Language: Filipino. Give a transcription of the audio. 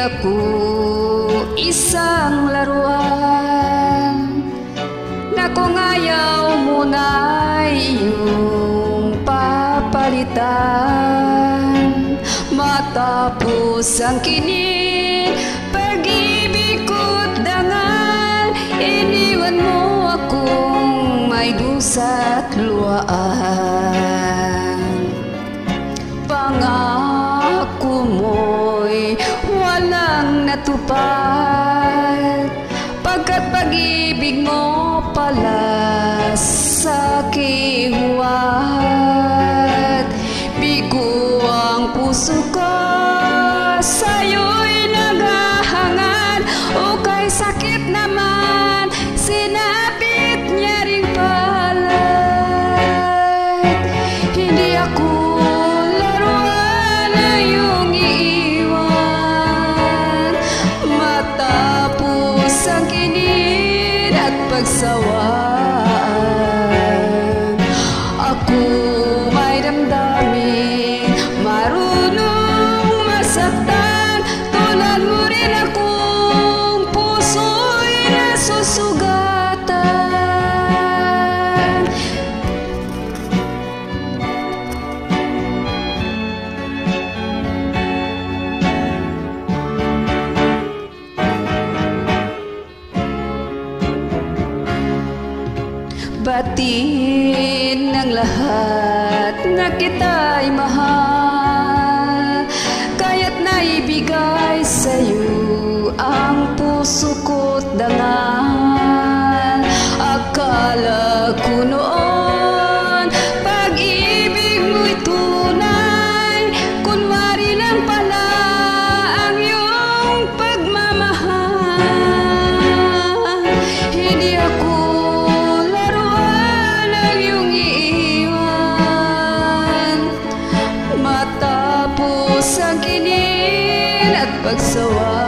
ako isang laruan na kung ayaw mo na iyong papalitan. Matapos ang kinig, pag-ibig ko't dangal, iniwan mo akong may dusa't luwaan. Pangako mo'y walang natupad, pagkat pag-ibig mo pala sa'king huwad. Bigo ang puso ko, sa'yo'y naghahangad, o kay sakit naman sinapit niya ring palad. Hindi ako laruan na iyong iiwan, matapos ang kinid at pagsawaan. Ako may damdamin, marunong masaktan, tulad mo rin akong puso'y nasusugatan. Batiin ng lahat na kita'y mahal, kaya't naibigay sa'yo ang puso ko't dangal. Akala ko noon pag-ibig mo'y tunay, kunwari lang pala ang iyong pagmamahal. Hindi ako matapos ang kinin at pagsawa.